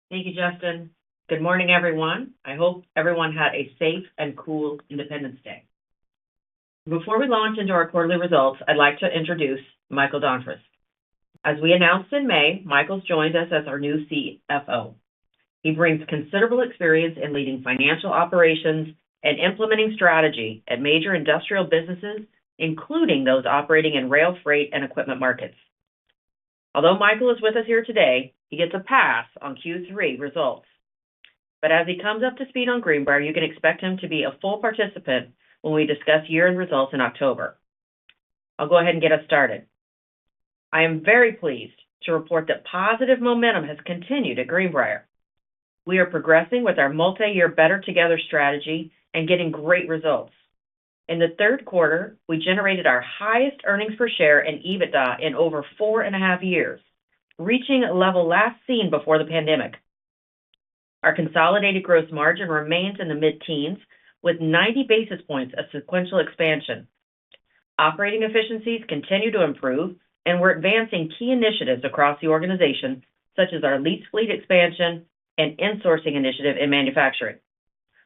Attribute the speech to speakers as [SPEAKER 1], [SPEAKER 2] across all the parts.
[SPEAKER 1] Thank you, Justin. Good morning, everyone. I hope everyone had a safe and cool Independence Day. Before we launch into our quarterly results, I'd like to introduce Michael Donfris. As we announced in May, Michael's joined us as our new CFO. He brings considerable experience in leading financial operations and implementing strategy at major industrial businesses, including those operating in rail, freight, and equipment markets. Although Michael is with us here today, he gets a pass on Q3 results. But as he comes up to speed on Greenbrier, you can expect him to be a full participant when we discuss year-end results in October. I'll go ahead and get us started. I am very pleased to report that positive momentum has continued at Greenbrier. We are progressing with our multi-year Better Together strategy and getting great results. In the third quarter, we generated our highest earnings per share and EBITDA in over 4.5 years, reaching a level last seen before the pandemic. Our consolidated gross margin remains in the mid-teens, with 90 basis points of sequential expansion. Operating efficiencies continue to improve, and we're advancing key initiatives across the organization, such as our lease fleet expansion and insourcing initiative in manufacturing.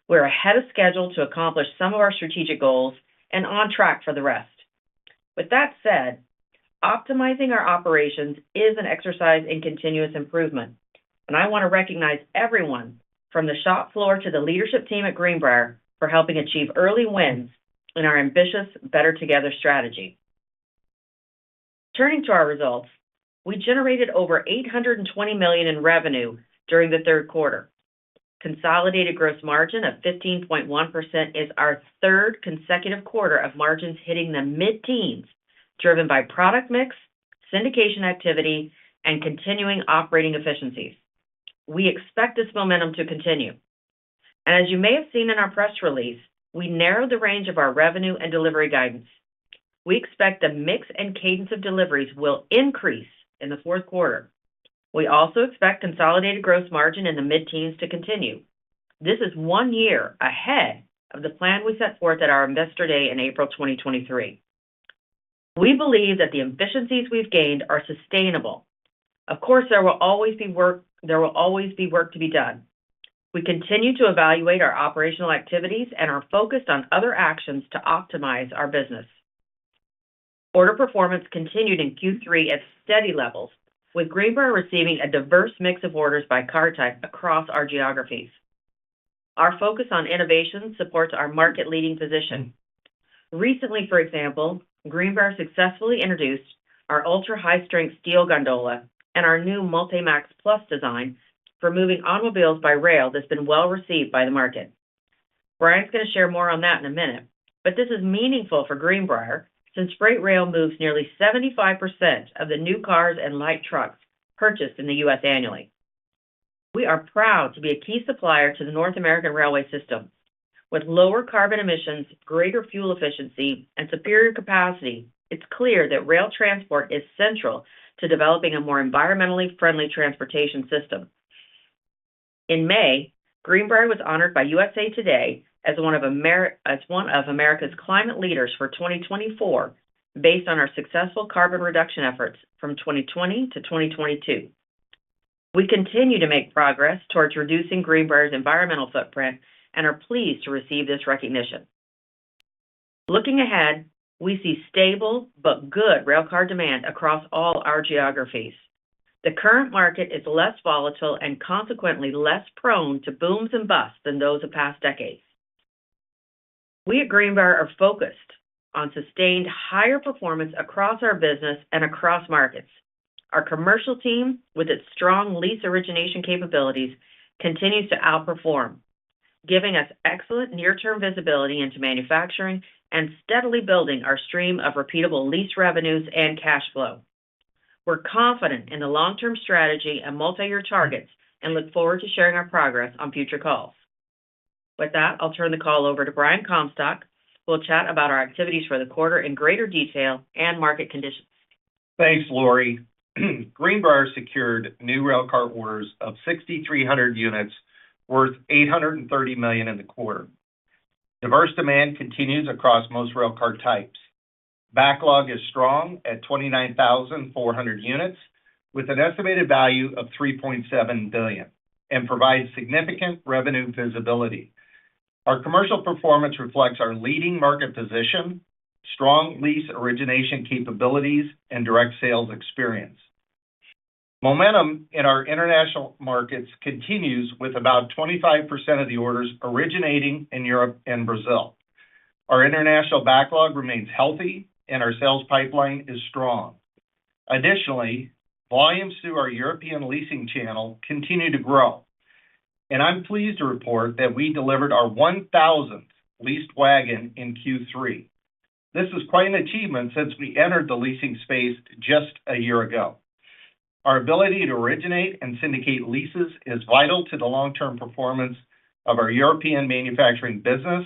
[SPEAKER 1] We're ahead of schedule to accomplish some of our strategic goals and on track for the rest. With that said, optimizing our operations is an exercise in continuous improvement, and I want to recognize everyone from the shop floor to the leadership team at Greenbrier for helping achieve early wins in our ambitious Better Together strategy. Turning to our results, we generated over $820 million in revenue during the third quarter. Consolidated gross margin of 15.1% is our third consecutive quarter of margins hitting the mid-teens, driven by product mix, syndication activity, and continuing operating efficiencies. We expect this momentum to continue. And as you may have seen in our press release, we narrowed the range of our revenue and delivery guidance. We expect the mix and cadence of deliveries will increase in the fourth quarter. We also expect consolidated gross margin in the mid-teens to continue. This is 1 year ahead of the plan we set forth at our Investor Day in April 2023. We believe that the efficiencies we've gained are sustainable. Of course, there will always be work to be done. We continue to evaluate our operational activities and are focused on other actions to optimize our business. Order performance continued in Q3 at steady levels, with Greenbrier receiving a diverse mix of orders by car type across our geographies. Our focus on innovation supports our market-leading position. Recently, for example, Greenbrier successfully introduced our ultra-high-strength steel gondola and our new Multi-Max Plus design for moving automobiles by rail that's been well received by the market. Brian's going to share more on that in a minute, but this is meaningful for Greenbrier since freight rail moves nearly 75% of the new cars and light trucks purchased in the U.S. annually. We are proud to be a key supplier to the North American railway system. With lower carbon emissions, greater fuel efficiency, and superior capacity, it's clear that rail transport is central to developing a more environmentally friendly transportation system. In May, Greenbrier was honored by USA Today as one of America's climate leaders for 2024, based on our successful carbon reduction efforts from 2020 to 2022. We continue to make progress towards reducing Greenbrier's environmental footprint and are pleased to receive this recognition. Looking ahead, we see stable but good railcar demand across all our geographies. The current market is less volatile and consequently less prone to booms and busts than those of past decades. We at Greenbrier are focused on sustained higher performance across our business and across markets. Our commercial team, with its strong lease origination capabilities, continues to outperform, giving us excellent near-term visibility into manufacturing and steadily building our stream of repeatable lease revenues and cash flow. We're confident in the long-term strategy and multi-year targets and look forward to sharing our progress on future calls. With that, I'll turn the call over to Brian Comstock, who will chat about our activities for the quarter in greater detail and market conditions.
[SPEAKER 2] Thanks, Lorie. Greenbrier secured new railcar orders of 6,300 units worth $830 million in the quarter. Diverse demand continues across most railcar types. Backlog is strong at 29,400 units, with an estimated value of $3.7 billion. and provides significant revenue visibility. Our commercial performance reflects our leading market position, strong lease origination capabilities, and direct sales experience. Momentum in our international markets continues with about 25% of the orders originating in Europe and Brazil. Our international backlog remains healthy, and our sales pipeline is strong. Additionally, volumes through our European leasing channel continue to grow, and I'm pleased to report that we delivered our 1,000th leased wagon in Q3. This is quite an achievement since we entered the leasing space just a year ago. Our ability to originate and syndicate leases is vital to the long-term performance of our European manufacturing business,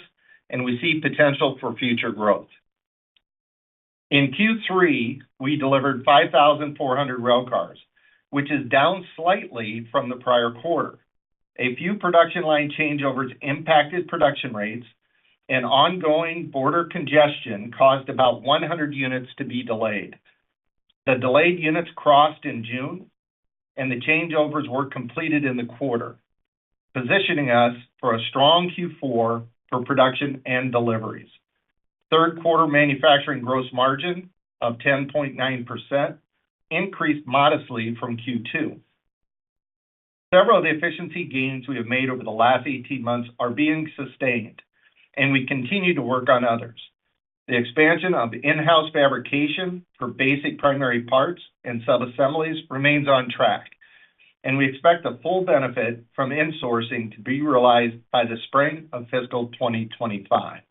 [SPEAKER 2] and we see potential for future growth. In Q3, we delivered 5,400 railcars, which is down slightly from the prior quarter. A few production line changeovers impacted production rates, and ongoing border congestion caused about 100 units to be delayed. The delayed units crossed in June, and the changeovers were completed in the quarter, positioning us for a strong Q4 for production and deliveries. Third quarter manufacturing gross margin of 10.9% increased modestly from Q2. Several of the efficiency gains we have made over the last 18 months are being sustained, and we continue to work on others. The expansion of in-house fabrication for basic primary parts and sub-assemblies remains on track, and we expect the full benefit from insourcing to be realized by the spring of fiscal 2025.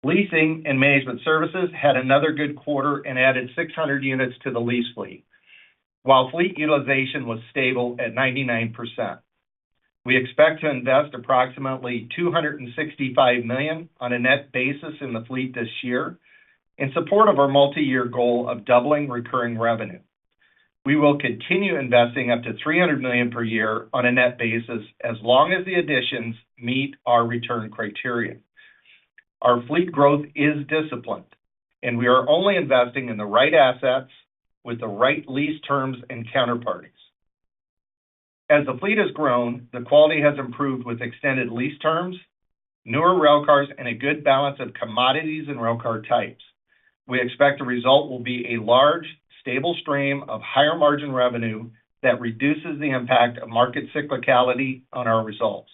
[SPEAKER 2] Leasing and management services had another good quarter and added 600 units to the lease fleet, while fleet utilization was stable at 99%. We expect to invest approximately $265 million on a net basis in the fleet this year in support of our multi-year goal of doubling recurring revenue. We will continue investing up to $300 million per year on a net basis as long as the additions meet our return criteria. Our fleet growth is disciplined, and we are only investing in the right assets with the right lease terms and counterparties. As the fleet has grown, the quality has improved with extended lease terms, newer railcars, and a good balance of commodities and railcar types. We expect the result will be a large, stable stream of higher margin revenue that reduces the impact of market cyclicality on our results.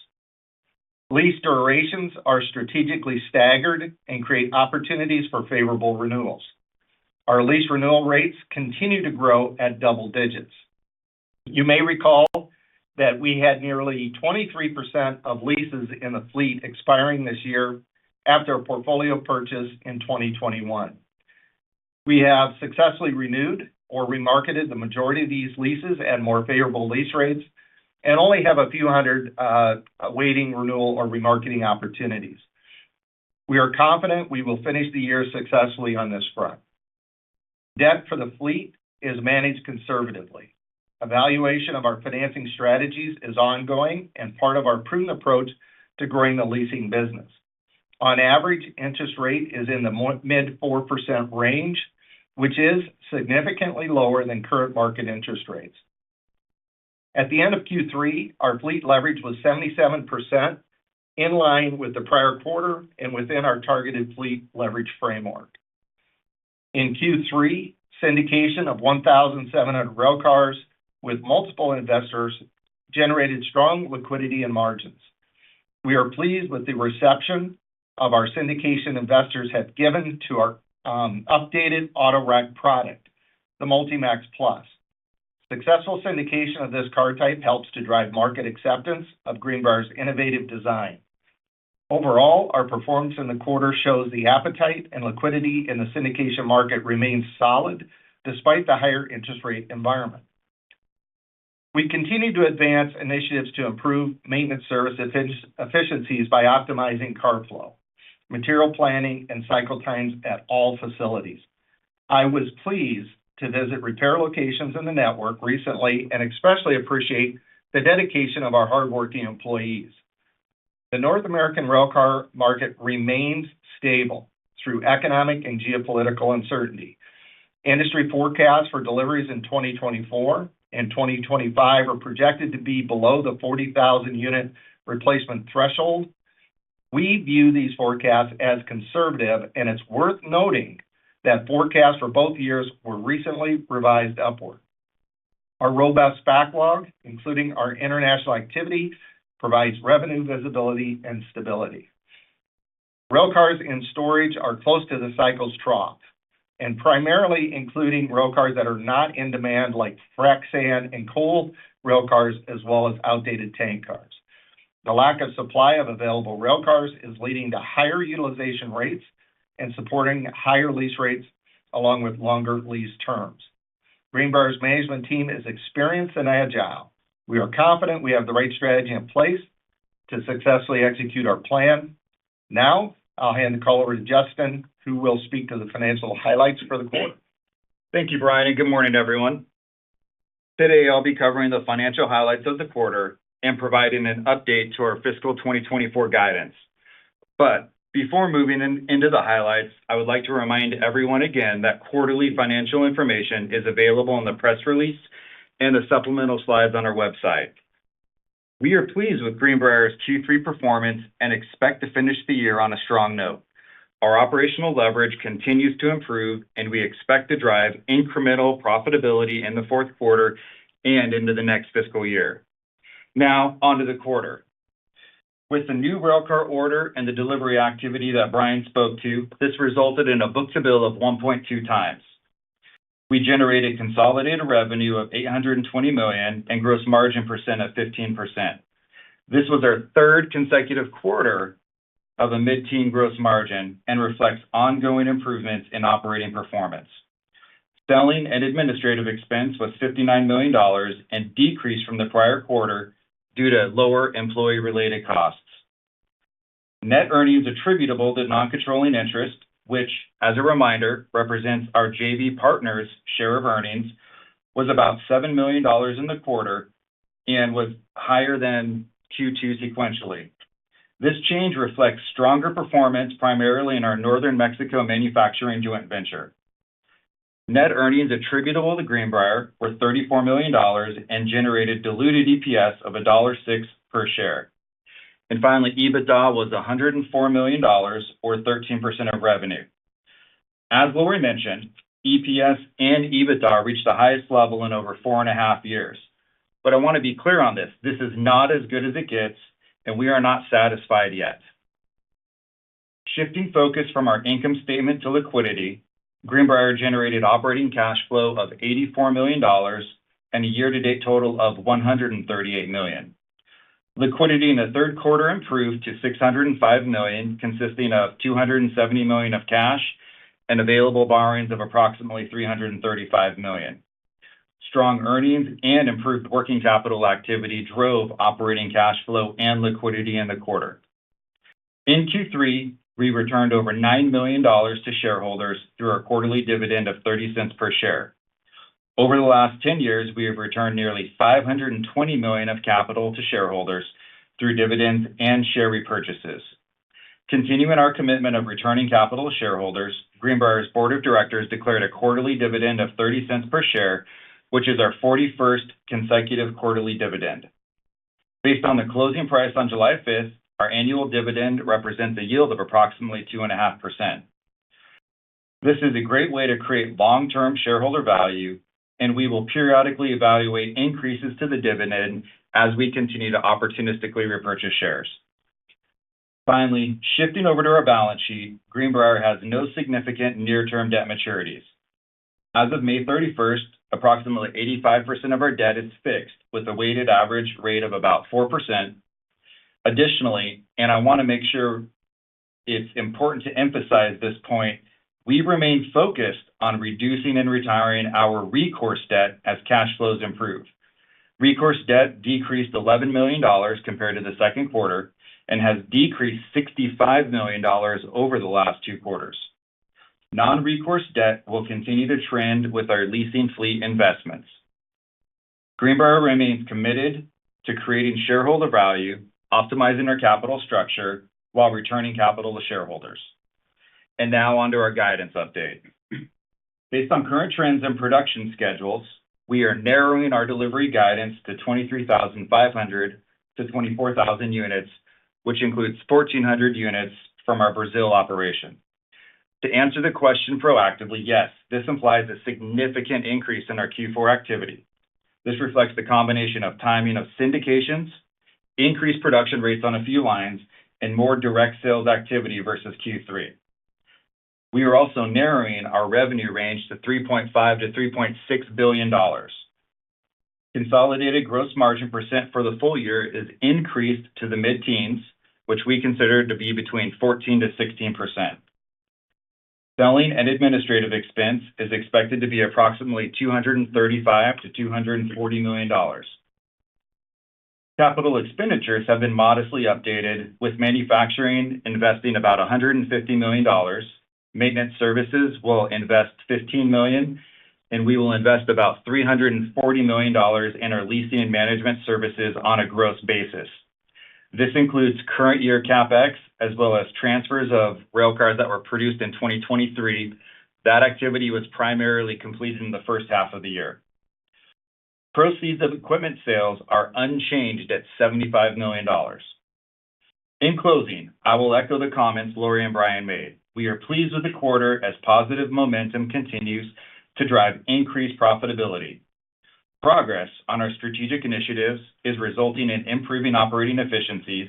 [SPEAKER 2] Lease durations are strategically staggered and create opportunities for favorable renewals. Our lease renewal rates continue to grow at double digits. You may recall that we had nearly 23% of leases in the fleet expiring this year after a portfolio purchase in 2021. We have successfully renewed or remarketed the majority of these leases at more favorable lease rates and only have a few hundred awaiting renewal or remarketing opportunities. We are confident we will finish the year successfully on this front. Debt for the fleet is managed conservatively. Evaluation of our financing strategies is ongoing and part of our prudent approach to growing the leasing business. On average, interest rate is in the mid-4% range, which is significantly lower than current market interest rates. At the end of Q3, our fleet leverage was 77%, in line with the prior quarter and within our targeted fleet leverage framework. In Q3, syndication of 1,700 railcars with multiple investors generated strong liquidity and margins. We are pleased with the reception of our syndication investors have given to our updated auto rack product, the Multi-Max Plus. Successful syndication of this car type helps to drive market acceptance of Greenbrier's innovative design. Overall, our performance in the quarter shows the appetite and liquidity in the syndication market remains solid despite the higher interest rate environment. We continue to advance initiatives to improve maintenance service efficiencies by optimizing car flow, material planning, and cycle times at all facilities. I was pleased to visit repair locations in the network recently and especially appreciate the dedication of our hardworking employees. The North American railcar market remains stable through economic and geopolitical uncertainty. Industry forecasts for deliveries in 2024 in 2025 are projected to be below the 40,000 unit replacement threshold. We view these forecasts as conservative, and it's worth noting that forecasts for both years were recently revised upward. Our robust backlog, including our international activity, provides revenue visibility and stability. Railcars in storage are close to the cycle's trough, and primarily including railcars that are not in demand like frac sand and coal railcars, as well as outdated tank cars. The lack of supply of available railcars is leading to higher utilization rates and supporting higher lease rates along with longer lease terms. Greenbrier's management team is experienced and agile. We are confident we have the right strategy in place to successfully execute our plan. Now, I'll hand the call over to Justin, who will speak to the financial highlights for the quarter.
[SPEAKER 3] Thank you, Brian, and good morning, everyone. Today, I'll be covering the financial highlights of the quarter and providing an update to our fiscal 2024 guidance. But before moving into the highlights, I would like to remind everyone again that quarterly financial information is available in the press release and the supplemental slides on our website. We are pleased with Greenbrier's Q3 performance and expect to finish the year on a strong note. Our operational leverage continues to improve, and we expect to drive incremental profitability in the fourth quarter and into the next fiscal year. Now, on to the quarter. With the new railcar order and the delivery activity that Brian spoke to, this resulted in a book-to-bill of 1.2 times. We generated consolidated revenue of $820 million and gross margin percent of 15%. This was our third consecutive quarter of a mid-teen gross margin and reflects ongoing improvements in operating performance. Selling and administrative expense was $59 million and decreased from the prior quarter due to lower employee-related costs. Net earnings attributable to non-controlling interest, which, as a reminder, represents our JV partner's share of earnings, was about $7 million in the quarter and was higher than Q2 sequentially. This change reflects stronger performance primarily in our Northern Mexico manufacturing joint venture. Net earnings attributable to Greenbrier were $34 million and generated diluted EPS of $1.06 per share. And finally, EBITDA was $104 million, or 13% of revenue. As Lorie mentioned, EPS and EBITDA reached the highest level in over 4.5 years. But I want to be clear on this. This is not as good as it gets, and we are not satisfied yet. Shifting focus from our income statement to liquidity, Greenbrier generated operating cash flow of $84 million and a year-to-date total of $138 million. Liquidity in the third quarter improved to $605 million, consisting of $270 million of cash and available borrowings of approximately $335 million. Strong earnings and improved working capital activity drove operating cash flow and liquidity in the quarter. In Q3, we returned over $9 million to shareholders through our quarterly dividend of 30 cents per share. Over the last 10 years, we have returned nearly $520 million of capital to shareholders through dividends and share repurchases. Continuing our commitment of returning capital to shareholders, Greenbrier's board of directors declared a quarterly dividend of 30 cents per share, which is our 41st consecutive quarterly dividend. Based on the closing price on July 5th, our annual dividend represents a yield of approximately 2.5%. This is a great way to create long-term shareholder value, and we will periodically evaluate increases to the dividend as we continue to opportunistically repurchase shares. Finally, shifting over to our balance sheet, Greenbrier has no significant near-term debt maturities. As of May 31st, approximately 85% of our debt is fixed with a weighted average rate of about 4%. Additionally, and I want to make sure it's important to emphasize this point, we remain focused on reducing and retiring our recourse debt as cash flows improve. Recourse debt decreased $11 million compared to the second quarter and has decreased $65 million over the last 2 quarters. Non-recourse debt will continue to trend with our leasing fleet investments. Greenbrier remains committed to creating shareholder value, optimizing our capital structure, while returning capital to shareholders. And now on to our guidance update. Based on current trends and production schedules, we are narrowing our delivery guidance to 23,500 to 24,000 units, which includes 1,400 units from our Brazil operation. To answer the question proactively, yes, this implies a significant increase in our Q4 activity. This reflects the combination of timing of syndications, increased production rates on a few lines, and more direct sales activity versus Q3. We are also narrowing our revenue range to $3.5 to $3.6 billion. Consolidated gross margin percent for the full year is increased to the mid-teens, which we consider to be between 14 to 16%. Selling and administrative expense is expected to be approximately $235 to $240 million. Capital expenditures have been modestly updated, with manufacturing investing about $150 million. Maintenance services will invest $15 million, and we will invest about $340 million in our leasing and management services on a gross basis. This includes current year CapEx, as well as transfers of railcars that were produced in 2023. That activity was primarily completed in the first half of the year. Proceeds of equipment sales are unchanged at $75 million. In closing, I will echo the comments Lorie and Brian made. We are pleased with the quarter as positive momentum continues to drive increased profitability. Progress on our strategic initiatives is resulting in improving operating efficiencies.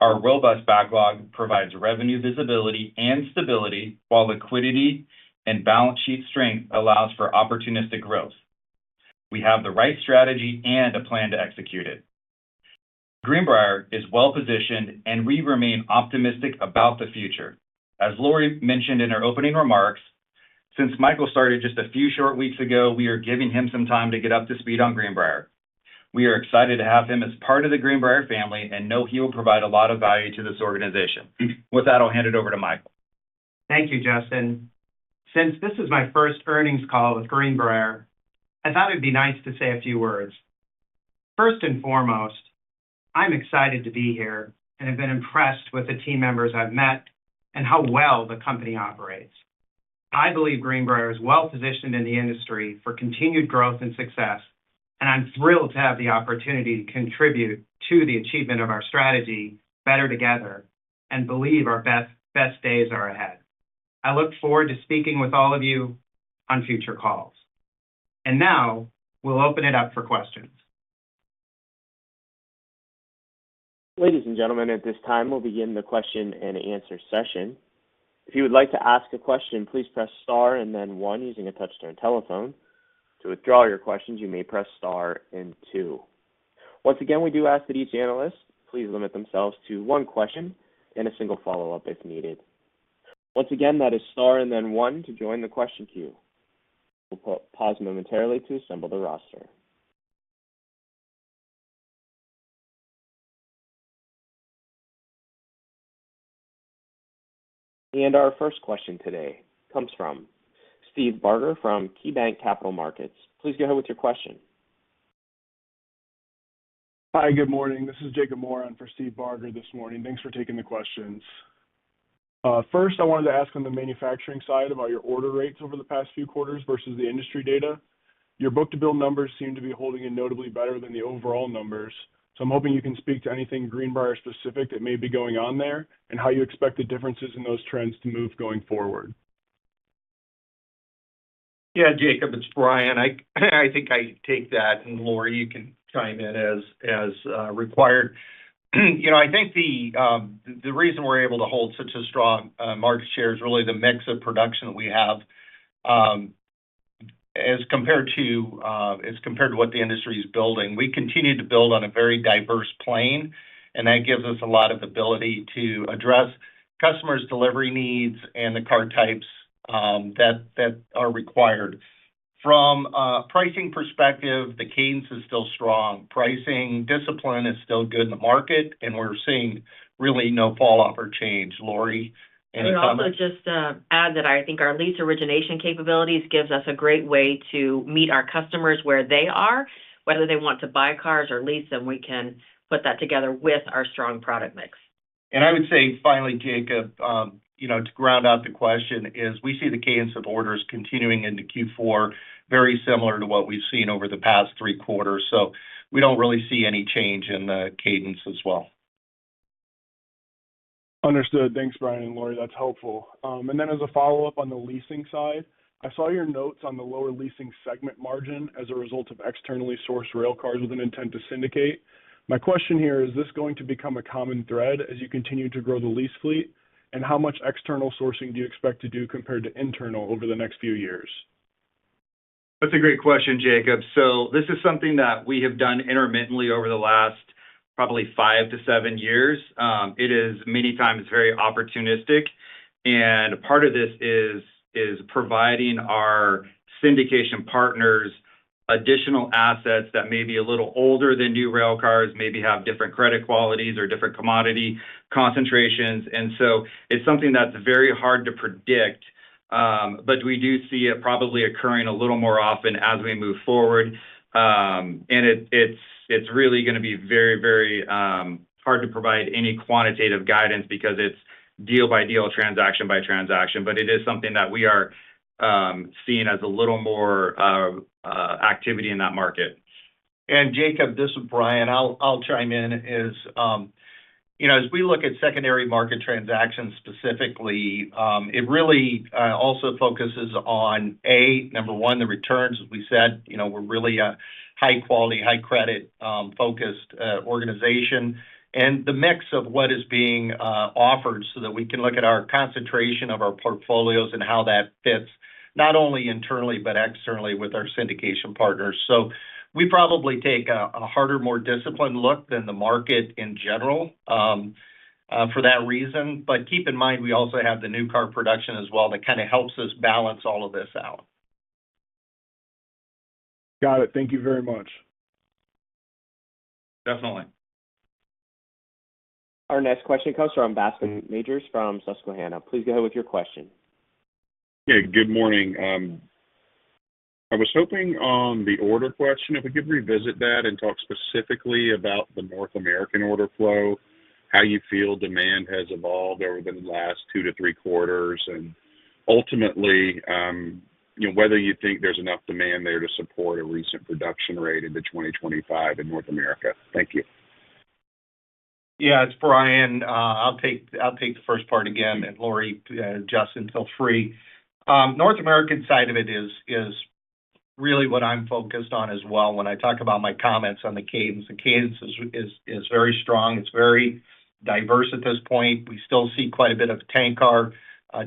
[SPEAKER 3] Our robust backlog provides revenue visibility and stability, while liquidity and balance sheet strength allows for opportunistic growth. We have the right strategy and a plan to execute it. Greenbrier is well-positioned, and we remain optimistic about the future. As Lorie mentioned in her opening remarks, since Michael started just a few short weeks ago, we are giving him some time to get up to speed on Greenbrier. We are excited to have him as part of the Greenbrier family and know he will provide a lot of value to this organization. With that, I'll hand it over to Michael.
[SPEAKER 4] Thank you, Justin. Since this is my first earnings call with Greenbrier, I thought it'd be nice to say a few words. First and foremost, I'm excited to be here and have been impressed with the team members I've met and how well the company operates. I believe Greenbrier is well-positioned in the industry for continued growth and success, and I'm thrilled to have the opportunity to contribute to the achievement of our strategy, Better Together, and believe our best days are ahead. I look forward to speaking with all of you on future calls. And now, we'll open it up for questions.
[SPEAKER 5] Ladies and gentlemen, at this time, we'll begin the question and answer session. If you would like to ask a question, please press star and then 1 using a touch-tone telephone. To withdraw your questions, you may press star and 2. Once again, we do ask that each analyst please limit themselves to 1 question and a single follow-up if needed. Once again, that is star and then 1 to join the question queue. We'll pause momentarily to assemble the roster. And our first question today comes from Steve Barger from KeyBanc Capital Markets. Please go ahead with your question.
[SPEAKER 6] Hi, good morning. This is Jacob Moran for Steve Barger this morning. Thanks for taking the questions. First, I wanted to ask on the manufacturing side about your order rates over the past few quarters versus the industry data. Your book-to-bill numbers seem to be holding in notably better than the overall numbers. So I'm hoping you can speak to anything Greenbrier specific that may be going on there and how you expect the differences in those trends to move going forward.
[SPEAKER 2] Yeah, Jacob, it's Brian. I think I take that, and Lorie, you can chime in as required. I think the reason we're able to hold such a strong market share is really the mix of production that we have, as compared to what the industry is building. We continue to build on a very diverse plane, and that gives us a lot of ability to address customers' delivery needs and the car types that are required. From a pricing perspective, the cadence is still strong. Pricing discipline is still good in the market, and we're seeing really no fall-off or change. Lorie, any comments?
[SPEAKER 1] I would also just add that I think our lease origination capabilities gives us a great way to meet our customers where they are, whether they want to buy cars or lease them. We can put that together with our strong product mix.
[SPEAKER 2] And I would say, finally, Jacob, to ground out the question, is we see the cadence of orders continuing into Q4. very similar to what we've seen over the past 3 quarters. So we don't really see any change in the cadence as well.
[SPEAKER 6] Understood. Thanks, Brian and Lorie. That's helpful. And then as a follow-up on the leasing side, I saw your notes on the lower leasing segment margin as a result of externally sourced railcars with an intent to syndicate. My question here, is this going to become a common thread as you continue to grow the lease fleet? And how much external sourcing do you expect to do compared to internal over the next few years?
[SPEAKER 3] That's a great question, Jacob. So this is something that we have done intermittently over the last probably 5 to 7 years. It is many times very opportunistic, and part of this is providing our syndication partners additional assets that may be a little older than new rail cars, maybe have different credit qualities or different commodity concentrations. And so it's something that's very hard to predict, but we do see it probably occurring a little more often as we move forward. And it's really going to be very, very hard to provide any quantitative guidance because it's deal by deal, transaction by transaction. But it is something that we are seeing as a little more activity in that market.
[SPEAKER 2] And Jacob, this is Brian. I'll chime in. As we look at secondary market transactions specifically, it really also focuses on number one, the returns. As we said, we're really a high quality, high credit focused organization, and the mix of what is being offered so that we can look at our concentration of our portfolios and how that fits not only internally but externally with our syndication partners. So we probably take a harder, more disciplined look than the market in general for that reason. But keep in mind, we also have the new car production as well that kind of helps us balance all of this out.
[SPEAKER 6] Got it. Thank you very much.
[SPEAKER 3] Definitely.
[SPEAKER 5] Our next question comes from Bascome Majors from Susquehanna. Please go ahead with your question.
[SPEAKER 7] Yeah, good morning. I was hoping on the order question, if we could revisit that and talk specifically about the North American order flow, how you feel demand has evolved over the last 2 to 3 quarters, and ultimately, whether you think there's enough demand there to support a recent production rate into 2025 in North America. Thank you.
[SPEAKER 2] Yeah, it's Brian. I'll take the first part again, and Lorie, Justin, feel free. North American side of it is really what I'm focused on as well. When I talk about my comments on the cadence is very strong. It's very diverse at this point. We still see quite a bit of tank car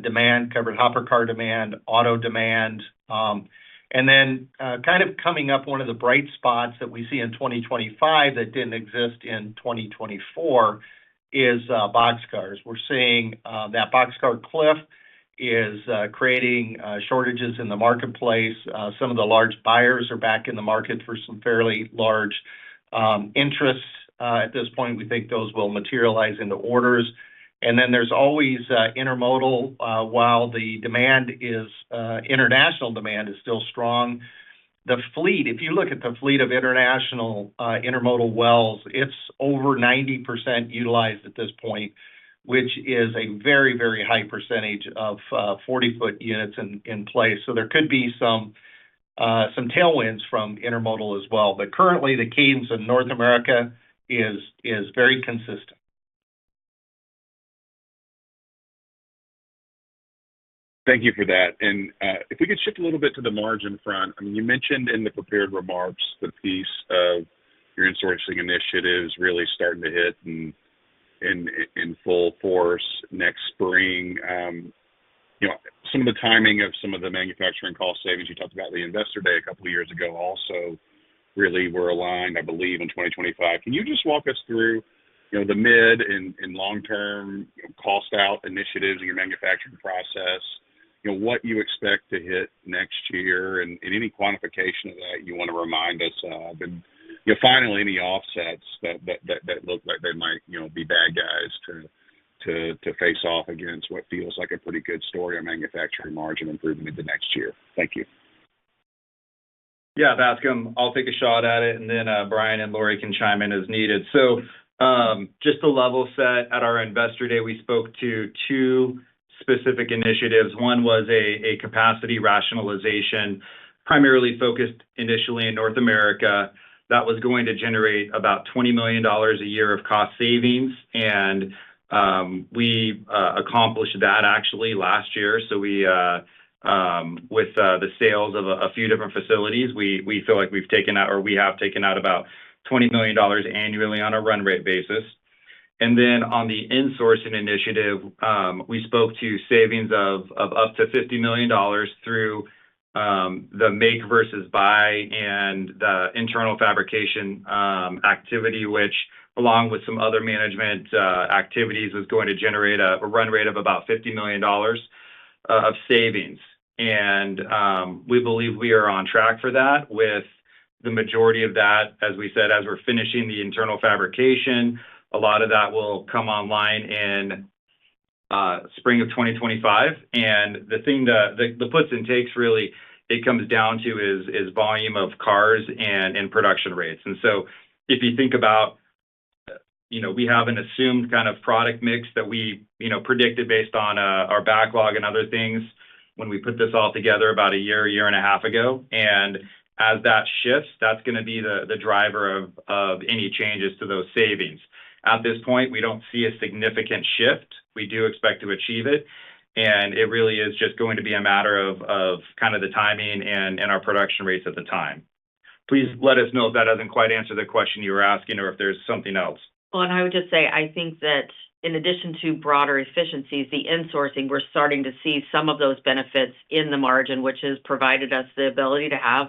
[SPEAKER 2] demand, covered hopper car demand, auto demand. And then kind of coming up, one of the bright spots that we see in 2025 that didn't exist in 2024 is boxcars. We're seeing that boxcar cliff is creating shortages in the marketplace. Some of the large buyers are back in the market for some fairly large interests. At this point, we think those will materialize into orders. And then there's always intermodal, while the demand is international demand is still strong. The fleet, if you look at the fleet of international intermodal wells, it's over 90% utilized at this point, which is a very, very high percentage of 40-foot units in place. So there could be some tailwinds from intermodal as well. But currently, the cadence in North America is very consistent.
[SPEAKER 7] Thank you for that. And if we could shift a little bit to the margin front, I mean, you mentioned in the prepared remarks the piece of your insourcing initiatives really starting to hit in full force next spring. Some of the timing of some of the manufacturing cost savings you talked about the Investor Day a couple of years ago also really were aligned, I believe, in 2025. Can you just walk us through, the mid and long-term cost out initiatives in your manufacturing process, what you expect to hit next year, and any quantification of that you want to remind us of, and finally any offsets that look like they might be bad guys to face off against what feels like a pretty good story on manufacturing margin improvement into next year. Thank you.
[SPEAKER 3] Yeah, Bascome, I'll take a shot at it, and then Brian and Lorie can chime in as needed. So just to level set, at our Investor Day, we spoke to 2 specific initiatives. One was a capacity rationalization primarily focused initially in North America. That was going to generate about $20 million a year of cost savings, and we accomplished that actually last year. So we, with the sales of a few different facilities, we feel like we've taken out, or we have taken out, about $20 million annually on a run rate basis. And then on the insourcing initiative, we spoke to savings of up to $50 million through the make versus buy and the internal fabrication activity, which, along with some other management activities, was going to generate a run rate of about $50 million of savings. And we believe we are on track for that, with the majority of that, as we said, as we're finishing the internal fabrication. A lot of that will come online in spring of 2025. And the thing the puts and takes really it comes down to is volume of cars and production rates. And so if you think about, we have an assumed kind of product mix that we, predicted based on our backlog and other things when we put this all together about a year and a half ago. And as that shifts, that's going to be the driver of any changes to those savings. At this point, we don't see a significant shift. We do expect to achieve it. And it really is just going to be a matter of kind of the timing and our production rates at the time. Please let us know if that doesn't quite answer the question you were asking, or if there's something else.
[SPEAKER 1] Well, and I would just say, I think that in addition to broader efficiencies, the insourcing, we're starting to see some of those benefits in the margin, which has provided us the ability to have,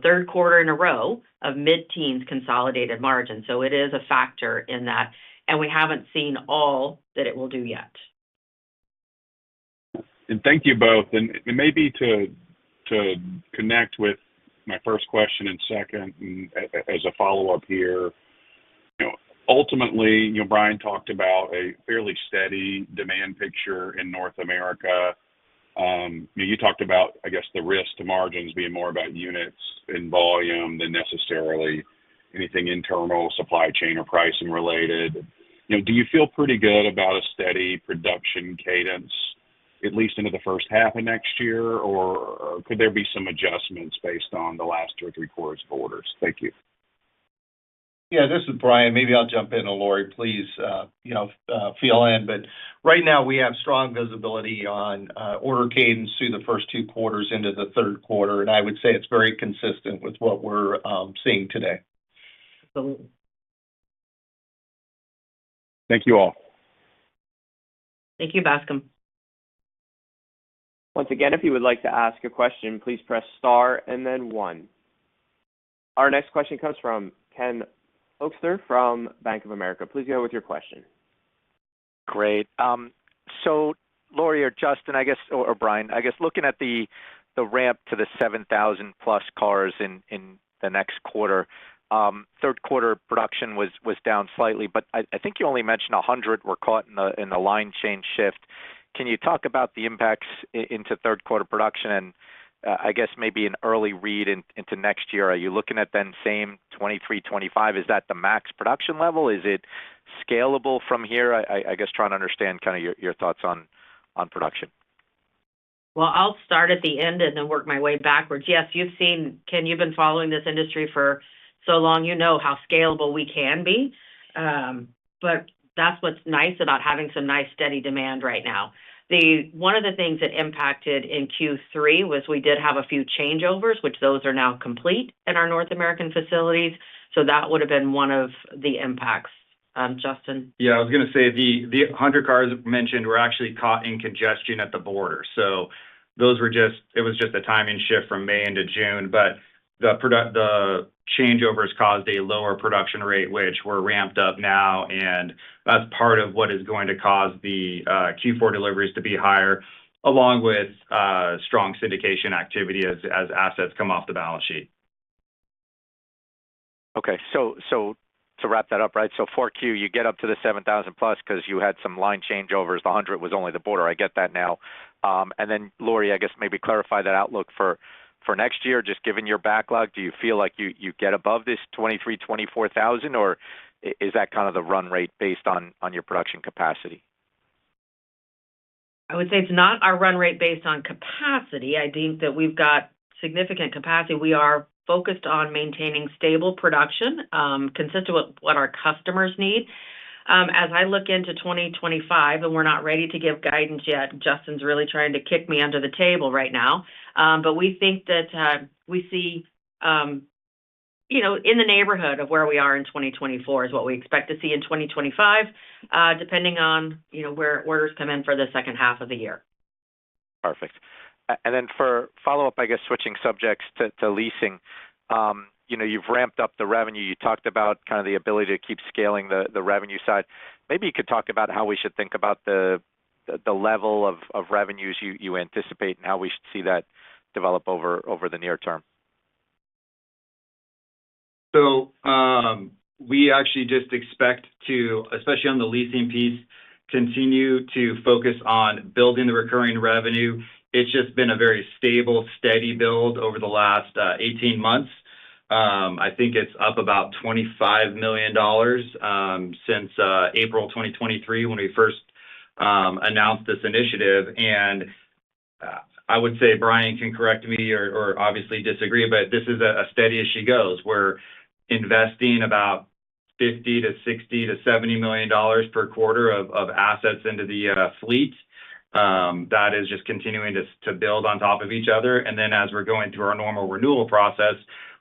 [SPEAKER 1] third quarter in a row of mid-teens consolidated margin. So it is a factor in that, and we haven't seen all that it will do yet.
[SPEAKER 7] And thank you both. And maybe to connect with my first question and second, and as a follow-up here, ultimately, Brian talked about a fairly steady demand picture in North America. You talked about, I guess, the risk to margins being more about units and volume than necessarily anything internal, supply chain or pricing related. Do you feel pretty good about a steady production cadence, at least into the first half of next year, or could there be some adjustments based on the last 2 or 3 quarters of orders? Thank you.
[SPEAKER 2] Yeah, this is Brian. Maybe I'll jump in, and Lorie, please, fill in. But right now we have strong visibility on order cadence through the first 2 quarters into the third quarter, and I would say it's very consistent with what we're seeing today.
[SPEAKER 1] Absolutely.
[SPEAKER 7] Thank you all.
[SPEAKER 1] Thank you, Bascom.
[SPEAKER 5] Once again, if you would like to ask a question, please press star and then 1. Our next question comes from Ken Hoexter from Bank of America. Please go with your question.
[SPEAKER 8] Great. So Lorie or Justin, I guess, or Brian, I guess looking at the ramp to the 7,000 plus cars in the next quarter, third quarter production was down slightly, but I think you only mentioned 100 were caught in the line change shift. Can you talk about the impacts into third quarter production and I guess maybe an early read into next year? Are you looking at then same 23, 25? Is that the max production level? Is it scalable from here? I guess trying to understand kind of your thoughts on production.
[SPEAKER 1] Well, I'll start at the end and then work my way backwards. Yes, Ken, you've been following this industry for so long, you know how scalable we can be. But that's what's nice about having some nice steady demand right now. One of the things that impacted in Q3 was we did have a few changeovers, which those are now complete in our North American facilities. So that would have been one of the impacts. Justin?
[SPEAKER 3] Yeah, I was going to say the 100 cars mentioned were actually caught in congestion at the border. So those were it was just a timing shift from May into June, but the changeovers caused a lower production rate, which we're ramped up now, and that's part of what is going to cause the Q4 deliveries to be higher, along with strong syndication activity as assets come off the balance sheet.
[SPEAKER 8] Okay, so to wrap that up, right? So 4Q, you get up to the 7,000 plus because you had some line changeovers. The 100 was only the border. I get that now. And then Lorie, I guess maybe clarify that outlook for next year, just given your backlog. Do you feel like you get above this 23, 24,000, or is that kind of the run rate based on your production capacity?
[SPEAKER 1] I would say it's not our run rate based on capacity. I think that we've got significant capacity, we are focused on maintaining stable production, consistent with what our customers need. As I look into 2025, and we're not ready to give guidance yet, Justin's really trying to kick me under the table right now. But we think that we see, in the neighborhood of where we are in 2024 is what we expect to see in 2025, depending on, where orders come in for the second half of the year.
[SPEAKER 8] Perfect. And then for follow-up, I guess, switching subjects to leasing, you've ramped up the revenue. You talked about kind of the ability to keep scaling the revenue side. Maybe you could talk about how we should think about the level of revenues you anticipate and how we should see that develop over the near term.
[SPEAKER 3] So we actually just expect to, especially on the leasing piece, continue to focus on building the recurring revenue. It's just been a very stable, steady build over the last 18 months. I think it's up about $25 million since April 2023 when we first announced this initiative. And I would say Brian can correct me or obviously disagree, but this is a steady as she goes. We're investing about $50 to $60 to $70 million per quarter of assets into the fleet. That is just continuing to build on top of each other. And then as we're going through our normal renewal process,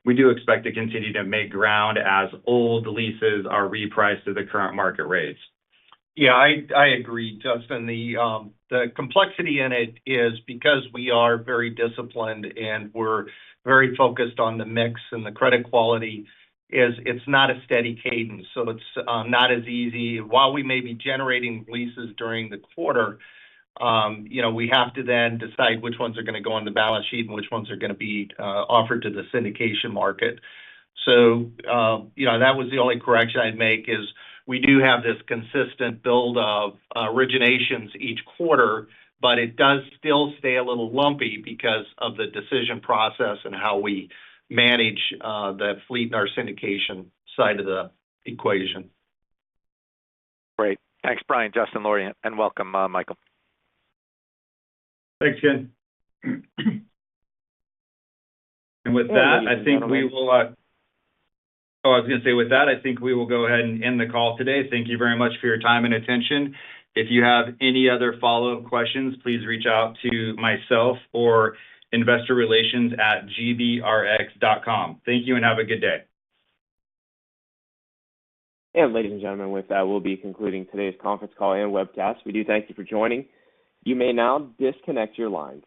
[SPEAKER 3] we do expect to continue to make ground as old leases are repriced to the current market rates.
[SPEAKER 2] Yeah, I agree, Justin. The complexity in it is because we are very disciplined and we're very focused on the mix and the credit quality. It's not a steady cadence, so it's not as easy. While we may be generating leases during the quarter, we have to then decide which ones are going to go on the balance sheet and which ones are going to be offered to the syndication market. So, that was the only correction I'd make is we do have this consistent build of originations each quarter, but it does still stay a little lumpy because of the decision process and how we manage the fleet and our syndication side of the equation.
[SPEAKER 8] Great. Thanks, Brian, Justin, Lorie, and welcome, Michael.
[SPEAKER 3] Thanks, Ken. And with that, I think we will. I was going to say, with that, I think we will go ahead and end the call today. Thank you very much for your time and attention. If you have any other follow-up questions, please reach out to myself or investorrelations@gbrx.com. Thank you and have a good day.
[SPEAKER 5] And ladies and gentlemen, with that, we'll be concluding today's conference call and webcast. We do thank you for joining. You may now disconnect your lines.